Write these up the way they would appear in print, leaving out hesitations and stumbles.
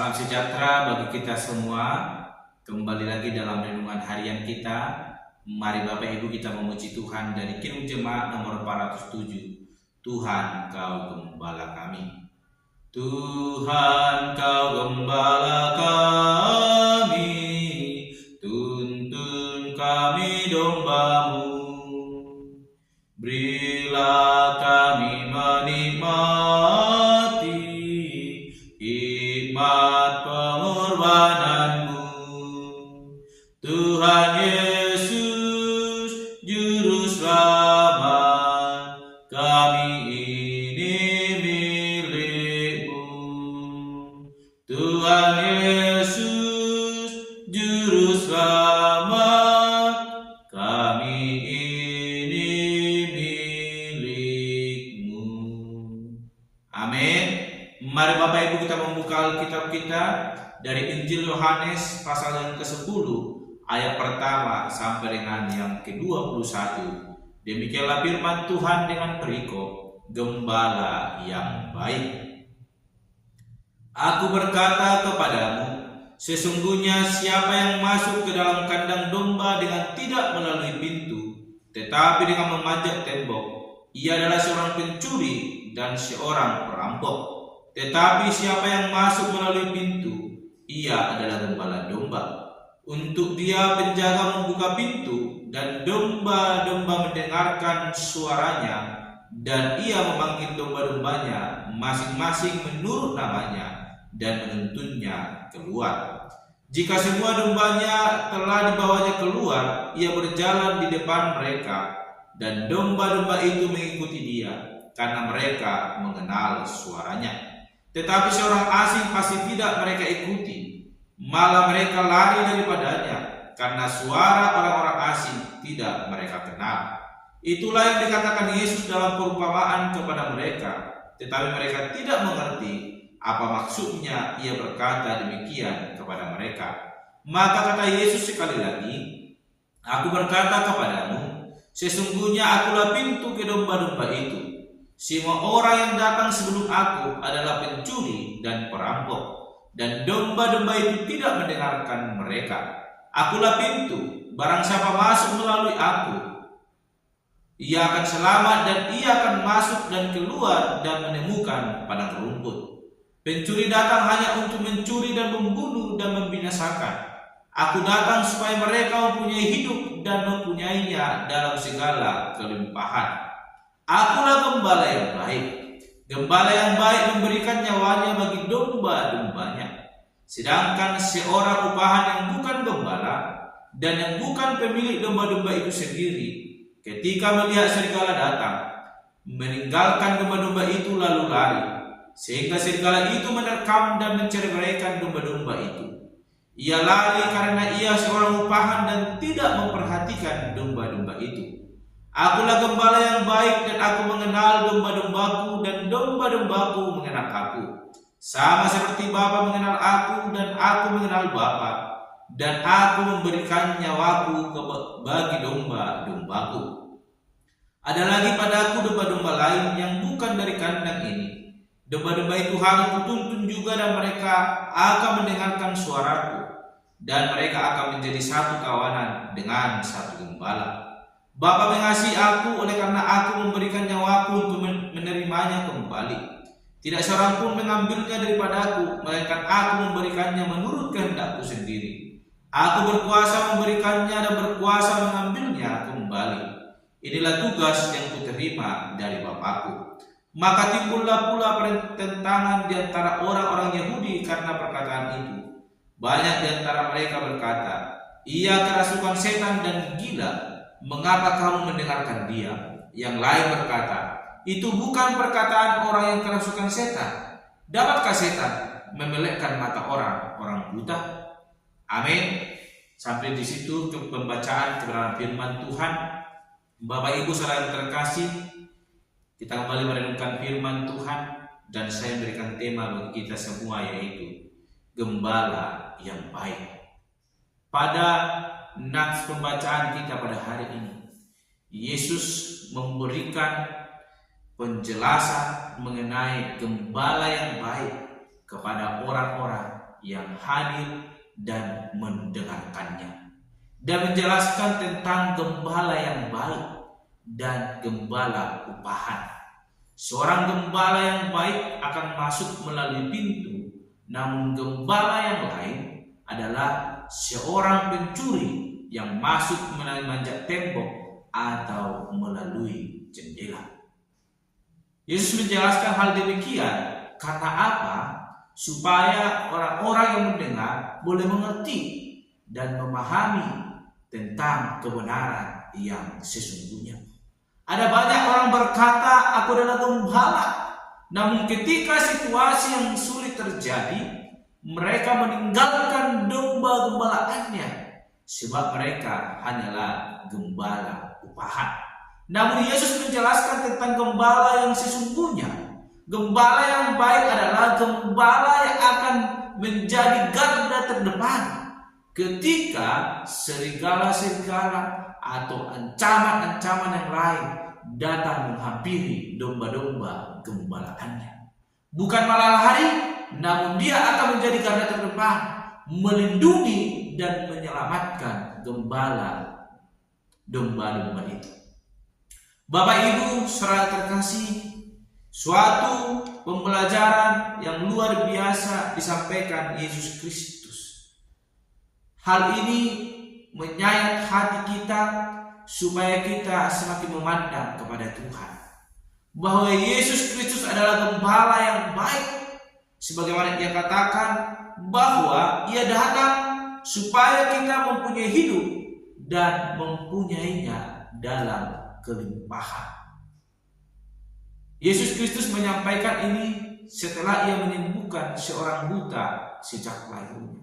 Salam sejahtera bagi kita semua. Kembali lagi dalam renungan harian kita. Mari Bapak Ibu kita memuji Tuhan dari Kidung Jemaat nomor 407. Tuhan Kau Gembala kami. Tuhan Kau Gembala kami, tuntun kami domba-Mu. Berilah kami menikmati hikmat pengorbanan-Mu. Tuhan Yesus, Juru Selamat, kami ini milik-Mu. Tuhan Yesus, Juru Selamat, kami ini milik-Mu. Amin. Mari Bapak Ibu kita membuka Alkitab kita dari Injil Yohanes pasal yang ke-10 ayat pertama sampai dengan yang ke-21. Demikianlah firman Tuhan dengan perikop Gembala yang baik. Aku berkata kepadamu, sesungguhnya siapa yang masuk ke dalam kandang domba dengan tidak melalui pintu, tetapi dengan memanjat tembok, ia adalah seorang pencuri dan seorang perampok. Tetapi siapa yang masuk melalui pintu, ia adalah gembala domba. Untuk dia penjaga membuka pintu, dan domba-domba mendengarkan suaranya, dan ia memanggil domba-dombanya masing-masing menurut namanya, dan menuntunnya keluar. Jika semua dombanya telah dibawanya keluar, ia berjalan di depan mereka, dan domba-domba itu mengikuti dia, karena mereka mengenal suaranya. Tetapi seorang asing pasti tidak mereka ikuti, malah mereka lari daripadanya, karena suara orang-orang asing tidak mereka kenal. Itulah yang dikatakan Yesus dalam perumpamaan kepada mereka, tetapi mereka tidak mengerti apa maksudnya ia berkata demikian kepada mereka. Maka kata Yesus sekali lagi, aku berkata kepadamu, sesungguhnya akulah pintu ke domba-domba itu. Semua orang yang datang sebelum aku adalah pencuri dan perampok, dan domba-domba itu tidak mendengarkan mereka. Akulah pintu, barang siapa masuk melalui aku, ia akan selamat dan ia akan masuk dan keluar dan menemukan padang rumput. Pencuri datang hanya untuk mencuri dan membunuh dan membinasakan. Aku datang supaya mereka mempunyai hidup dan mempunyainya dalam segala kelimpahan. Akulah gembala yang baik. Gembala yang baik memberikan nyawanya bagi domba-dombanya. Sedangkan seorang upahan yang bukan gembala dan yang bukan pemilik domba-domba itu sendiri, ketika melihat serigala datang, meninggalkan domba-domba itu lalu lari, sehingga serigala itu menerkam dan menceraikan domba-domba itu. Ia lari karena ia seorang upahan dan tidak memperhatikan domba-domba itu. Akulah gembala yang baik dan aku mengenal domba-dombaku dan domba-dombaku mengenal aku. Sama seperti Bapa mengenal aku dan aku mengenal Bapa, dan aku memberikan nyawaku bagi domba-dombaku. Ada lagi padaku domba-domba lain yang bukan dari kandang ini. Domba-domba itu harus kutuntun juga dan mereka akan mendengarkan suaraku, dan mereka akan menjadi satu kawanan dengan satu gembala. Bapa mengasihi aku oleh karena aku memberikan nyawaku untuk menerimanya kembali. Tidak seorang pun mengambilnya daripadaku, melainkan aku memberikannya menurut kehendakku sendiri. Aku berkuasa memberikannya dan berkuasa mengambilnya kembali. Inilah tugas yang kuterima dari Bapakku. Maka timbullah pula pertentangan di antara orang-orang Yahudi karena perkataan itu. Banyak di antara mereka berkata, ia kerasukan setan dan gila. Mengapa kamu mendengarkan dia? Yang lain berkata, itu bukan perkataan orang yang kerasukan setan. Dapatkah setan memelekkan mata orang buta? Amin. Sampai di situ untuk pembacaan kebenaran firman Tuhan. Bapak Ibu saudara yang terkasih, kita kembali merenungkan firman Tuhan, dan saya memberikan tema bagi kita semua, yaitu Gembala yang baik. Pada nats pembacaan kita pada hari ini, Yesus memberikan penjelasan mengenai gembala yang baik kepada orang-orang yang hadir dan mendengarkannya. Dan menjelaskan tentang gembala yang baik dan gembala upahan. Seorang gembala yang baik akan masuk melalui pintu, namun gembala yang lain adalah seorang pencuri yang masuk melalui manjat tembok atau melalui jendela. Yesus menjelaskan hal demikian karena apa? Supaya orang-orang yang mendengar boleh mengerti dan memahami tentang kebenaran yang sesungguhnya. Ada banyak orang berkata, aku adalah gembala. Namun ketika situasi yang sulit terjadi, mereka meninggalkan domba gembalaannya, sebab mereka hanyalah gembala upahan. Namun Yesus menjelaskan tentang gembala yang sesungguhnya. Gembala yang baik adalah gembala yang akan menjadi garda terdepan ketika serigala-serigala atau ancaman-ancaman yang lain datang menghampiri domba-domba gembalaannya. Bukan malah lari, namun dia akan menjadi garda terdepan, melindungi dan menyelamatkan gembala domba-domba itu. Bapak Ibu saudara terkasih, suatu pembelajaran yang luar biasa disampaikan Yesus Kristus. Hal ini menyayat hati kita supaya kita semakin memandang kepada Tuhan, bahwa Yesus Kristus adalah gembala yang baik, sebagaimana Dia katakan bahwa Ia datang supaya kita mempunyai hidup dan mempunyainya dalam kelimpahan. Yesus Kristus menyampaikan ini setelah Ia menyembuhkan seorang buta sejak lahirnya.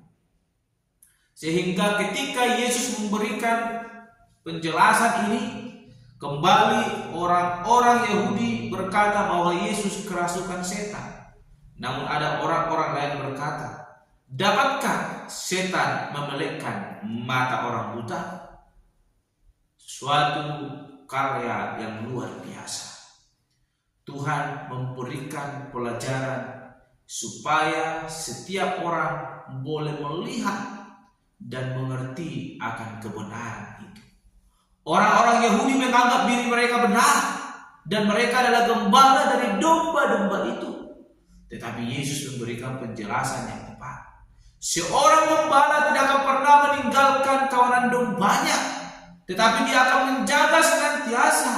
Sehingga ketika Yesus memberikan penjelasan ini, kembali orang-orang Yahudi berkata bahwa Yesus kerasukan setan. Namun ada orang-orang lain berkata, dapatkah setan memelekkan mata orang buta? Suatu karya yang luar biasa. Tuhan memberikan pelajaran supaya setiap orang boleh melihat dan mengerti akan kebenaran itu. Orang-orang Yahudi menganggap diri mereka benar dan mereka adalah gembala dari domba-domba itu. Tetapi Yesus memberikan penjelasan yang tepat. Seorang gembala tidak akan pernah meninggalkan kawanan dombanya, tetapi dia akan menjaga senantiasa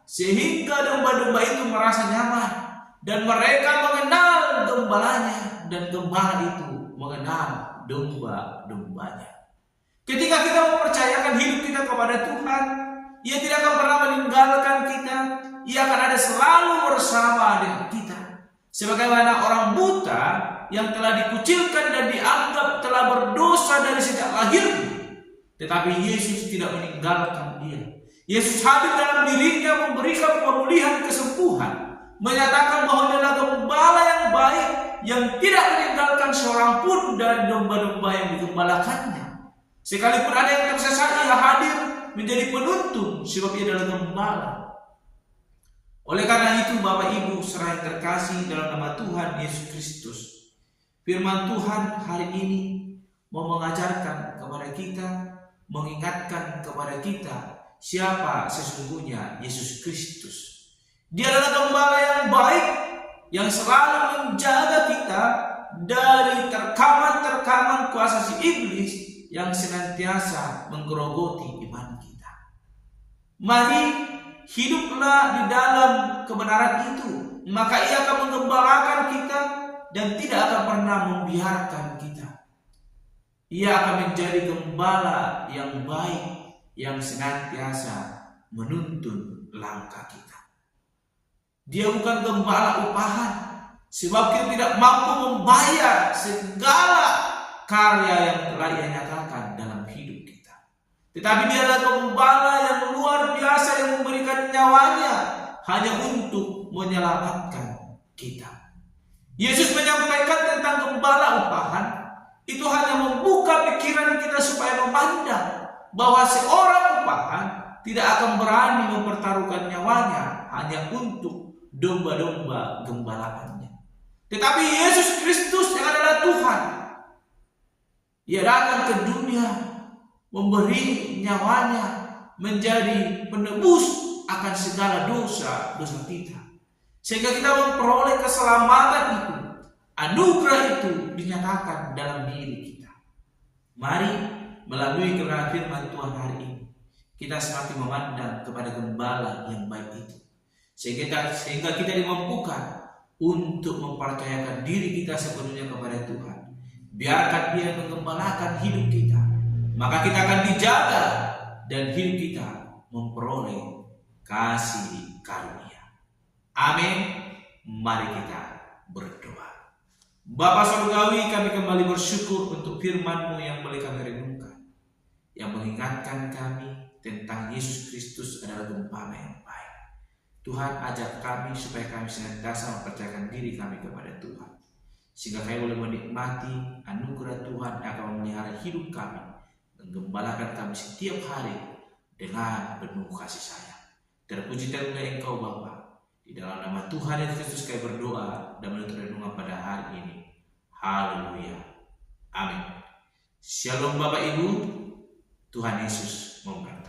sehingga domba-domba itu merasa nyaman dan mereka mengenal gembalanya dan gembala itu mengenal domba-dombanya. Ketika kita mempercayakan hidup kita kepada Tuhan, Ia tidak akan pernah meninggalkan kita. Ia akan ada selalu bersama dengan kita. Sebagaimana orang buta yang telah dikucilkan dan dianggap telah berdosa dari sejak lahirnya, tetapi Yesus tidak meninggalkan dia. Yesus hadir dalam dirinya memberikan pemulihan kesembuhan, menyatakan bahwa Dia adalah gembala yang baik yang tidak meninggalkan seorang pun dari domba-domba yang digembalakannya. Sekalipun ada yang tersesat, Ia hadir menjadi penuntun sebab Ia adalah gembala. Oleh karena itu Bapak Ibu saudara terkasih dalam nama Tuhan Yesus Kristus, firman Tuhan hari ini mau mengajarkan kepada kita, mengingatkan kepada kita siapa sesungguhnya Yesus Kristus. Dia adalah gembala yang baik yang selalu menjaga kita dari terkaman-terkaman kuasa si iblis yang senantiasa menggerogoti iman kita. Mari hiduplah di dalam kebenaran itu, maka Ia akan menggembalakan kita dan tidak akan pernah membiarkan kita. Ia akan menjadi gembala yang baik yang senantiasa menuntun langkah kita. Dia bukan gembala upahan, sebab kita tidak mampu membayar segala karya yang telah Ia nyatakan dalam hidup kita. Tetapi Dia adalah gembala yang luar biasa yang memberikan nyawanya hanya untuk menyelamatkan kita. Yesus menyampaikan tentang gembala upahan itu hanya membuka pikiran kita supaya memandang bahwa seorang upahan tidak akan berani mempertaruhkan nyawanya hanya untuk domba-domba gembalaannya. Tetapi Yesus Kristus yang adalah Tuhan, Ia datang ke dunia memberi nyawanya menjadi penebus akan segala dosa kita. Sehingga kita memperoleh keselamatan itu. Anugerah itu dinyatakan dalam diri kita. Mari melalui kebenaran firman Tuhan hari ini, kita semakin memandang kepada Gembala yang baik itu. Sehingga kita dimampukan untuk mempercayakan diri kita sepenuhnya kepada Tuhan. Biarkan Dia menggembalakan hidup kita. Maka kita akan dijaga dan hidup kita memperoleh kasih karunia. Amin. Mari kita berdoa. Bapa Surgawi, kami kembali bersyukur untuk firman-Mu yang boleh kami renungkan, yang mengingatkan kami tentang Yesus Kristus adalah Gembala yang baik. Tuhan, ajak kami supaya kami senantiasa mempercayakan diri kami kepada Tuhan, sehingga kami boleh menikmati anugerah Tuhan yang akan memelihara hidup kami, menggembalakan kami setiap hari dengan penuh kasih sayang. Terpuji termulia Engkau Bapa. Di dalam nama Tuhan Yesus Kristus kami berdoa dan menutup renungan pada hari ini. Haleluya. Amin. Shalom Bapak Ibu. Tuhan Yesus memberkati.